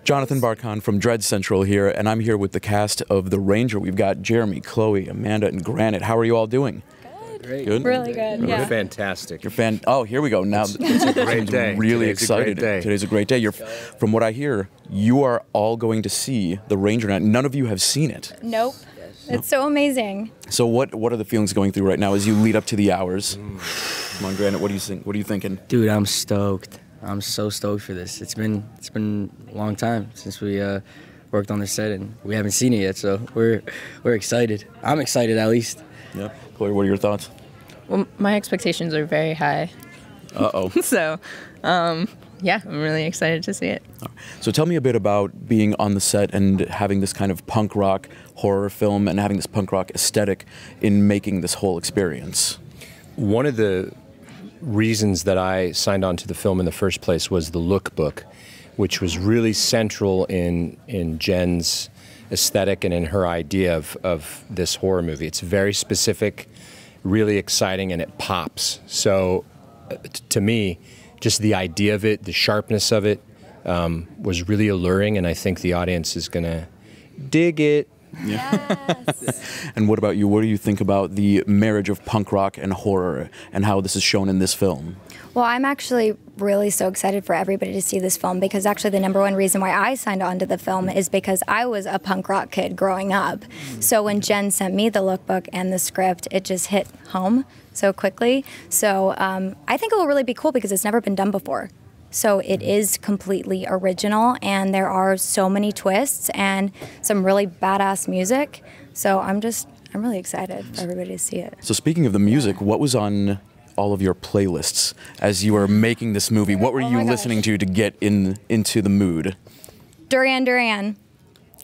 Jonathan Barkan from Dread Central here, and I'm here with the cast of The Ranger. We've got Jeremy, Chloe, Amanda, and Granit. How are you all doing? Great. Good? Really good. We're Yeah. fantastic. You're oh, here we go. Now it's a great day. Really Today's excited. A great day. Today's a great day. From what I hear, you are all going to see The Ranger now. None of you have seen it. Nope. It's so amazing. So what are the feelings going through right now as you lead up to the hours? Come on, Granit. What do you think? What are you thinking? Dude, I'm stoked. I'm so stoked for this. It's been a long time since we worked on the set, and we haven't seen it yet. So we're excited. I'm excited, at least. Yep. Chloe, what are your thoughts? Well, my expectations are very high. Uh-oh. So, yeah, I'm really excited to see it. So tell me a bit about being on the set and having this kind of punk rock horror film and having this punk rock aesthetic in making this whole experience. One of the reasons that I signed on to the film in the first place was the lookbook, which was really central in Jen's aesthetic and in her idea of this horror movie. It's very specific, really exciting, and it pops. So to me, just the idea of it, the sharpness of it, was really alluring, and I think the audience is gonna dig it. Yes. And what about you? What do you think about the marriage of punk rock and horror and how this is shown in this film? Well, I'm actually really so excited for everybody to see this film, because actually the #1 reason why I signed on to the film is because I was a punk rock kid growing up. So when Jen sent me the lookbook and the script, it just hit home so quickly. So I think it will really be cool because it's never been done before. So it is completely original, and there are so many twists and some really badass music. So I'm really excited for everybody to see it. So speaking of the music, what was on all of your playlists as you were making this movie? What were you listening to get into the mood? Duran Duran,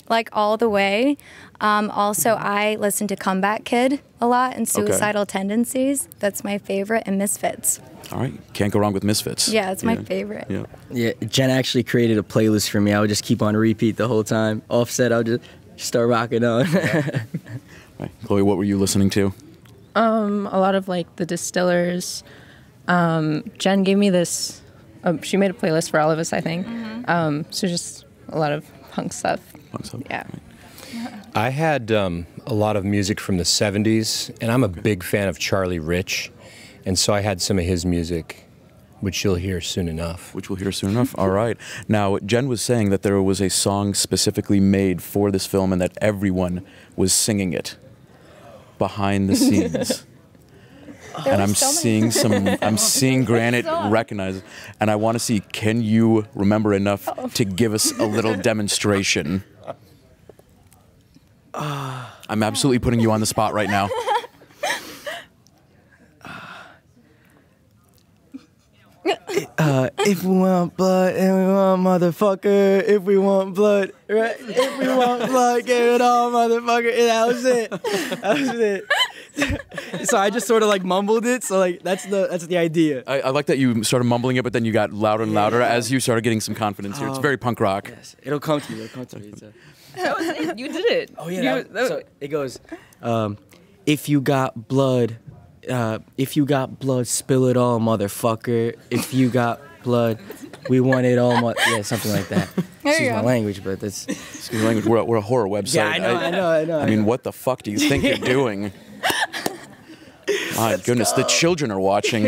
like all the way. Also, I listen to Comeback Kid a lot and Suicidal Tendencies. That's my favorite, and Misfits. All right, can't go wrong with Misfits. Yeah, it's my favorite. Yeah, Jen actually created a playlist for me. I would just keep on repeat the whole time. Offset, I would just start rocking on. Right. Chloe, what were you listening to? A lot of like the Distillers. Jen gave me this. She made a playlist for all of us, I think. So just a lot of punk stuff. Yeah. I had a lot of music from the 70s, and I'm a big fan of Charlie Rich, and so I had some of his music, which you'll hear soon enough. Which we'll hear soon enough. All right. Now, Jen was saying that there was a song specifically made for this film and that everyone was singing it behind the scenes. And I'm seeing Granit recognize it. And I want to see, can you remember enough to give us a little demonstration? I'm absolutely putting you on the spot right now. If we want blood, and we want motherfucker. If we want blood, right? If we want blood, give it all, motherfucker. And that was it. That was it. So I just sort of like mumbled it. So like that's the idea. I like that you started mumbling it, but then you got louder and louder as you started getting some confidence here. It's very punk rock. Yes, it'll come to me. It'll come to me. You did it. Oh yeah. So it goes. If you got blood. If you got blood, spill it all, motherfucker. If you got blood, we want it all. Yeah, something like that. Excuse my language, but that's. Excuse my language. We're a horror website. Yeah, I know. I mean, what the fuck do you think you're doing? My goodness, the children are watching.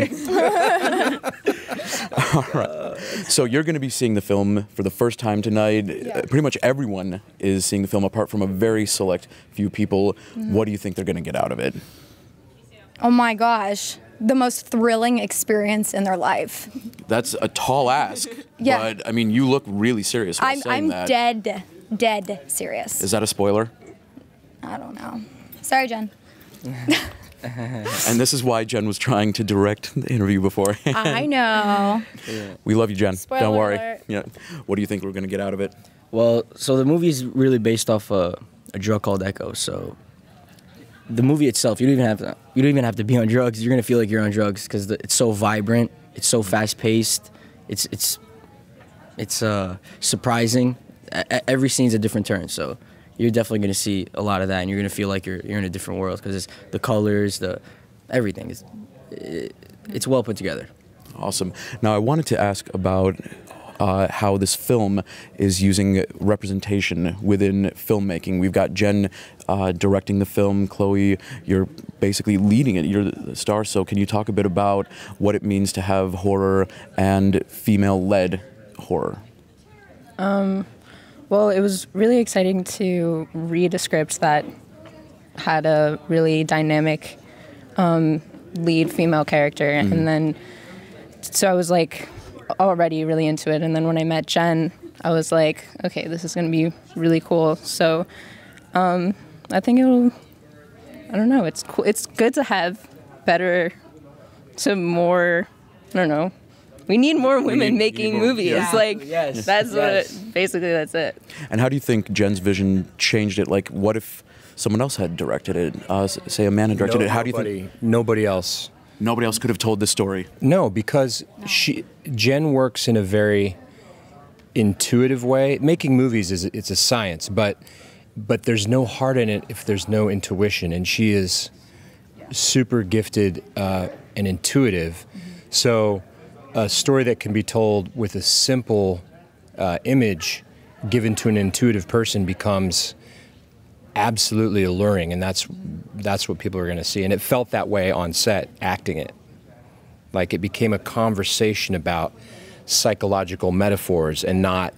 All right. So you're going to be seeing the film for the first time tonight. Pretty much everyone is seeing the film, apart from a very select few people. What do you think they're going to get out of it? Oh my gosh, the most thrilling experience in their life. That's a tall ask. Yeah. But I mean, you look really serious while saying I'm that. dead serious. Is that a spoiler? I don't know. Sorry, Jen. And this is why Jen was trying to direct the interview beforehand. I know. We love you, Jen. Spoiler Don't worry. alert. Yeah. What do you think we're going to get out of it? Well, so the movie is really based off a drug called Echo. So the movie itself, you don't even have to be on drugs. You're gonna feel like you're on drugs because it's so vibrant. It's so fast paced. It's surprising. Every scene's a different turn. So you're definitely gonna see a lot of that, and you're gonna feel like you're in a different world because it's the colors, everything. It's well put together. Awesome. Now I wanted to ask about how this film is using representation within filmmaking. We've got Jen directing the film. Chloe, you're basically leading it. You're the star. So can you talk a bit about what it means to have horror and female-led horror? Well, it was really exciting to read a script that had a really dynamic lead female character, and then so I was like already really into it, and then when I met Jen, I was like, okay, this is going to be really cool. So I think it'll, I don't know, it's cool. It's good to have more, I don't know. We need more women making movies. Yeah. Like, Yes. that's Yes. what, basically that's it. And how do you think Jen's vision changed it? Like, what if someone else had directed it? Say a man had directed it. How do you think? Nobody else. Nobody else could have told this story. No, because Jen works in a very intuitive way. Making movies it's a science, but there's no heart in it if there's no intuition, and she is super gifted and intuitive. So a story that can be told with a simple image given to an intuitive person becomes absolutely alluring, and that's what people are going to see. And it felt that way on set, acting it. Like it became a conversation about psychological metaphors and not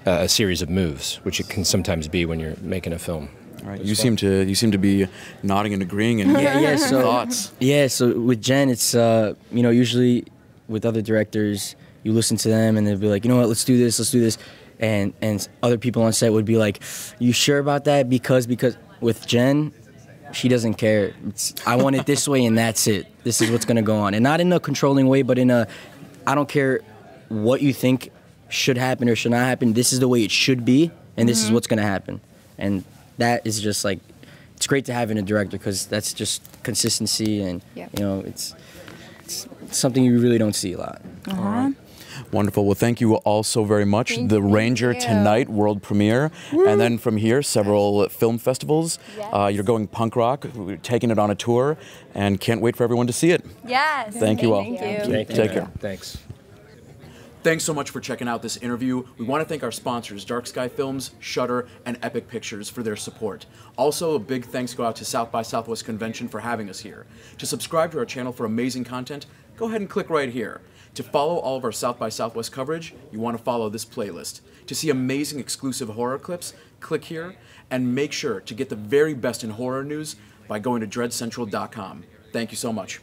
a series of moves, which it can sometimes be when you're making a film. All right. You seem to be nodding and agreeing and So thoughts. Yeah, so with Jen, it's usually with other directors, you listen to them and they'll be like, you know what, let's do this, and other people on set would be like, you sure about that? Because with Jen, she doesn't care. I want it this way and that's it. This is what's gonna go on, and not in a controlling way, but in a, I don't care what you think should happen or should not happen. This is the way it should be, and this is what's gonna happen, and that is just like, it's great to have in a director because that's just consistency, and it's something you really don't see a lot. All right. Wonderful. Well, thank you all so very much. The Ranger tonight, world premiere. Woo. And then from here, several film festivals. Yes. You're going punk rock. We're taking it on a tour and can't wait for everyone to see it. Yes. Thank you all. Thank you. Take care. Thanks. Thanks so much for checking out this interview. We want to thank our sponsors, Dark Sky Films, Shudder, and Epic Pictures for their support. Also, a big thanks go out to South by Southwest Convention for having us here. To subscribe to our channel for amazing content, go ahead and click right here. To follow all of our South by Southwest coverage, you want to follow this playlist. To see amazing exclusive horror clips, click here, and make sure to get the very best in horror news by going to dreadcentral.com. Thank you so much.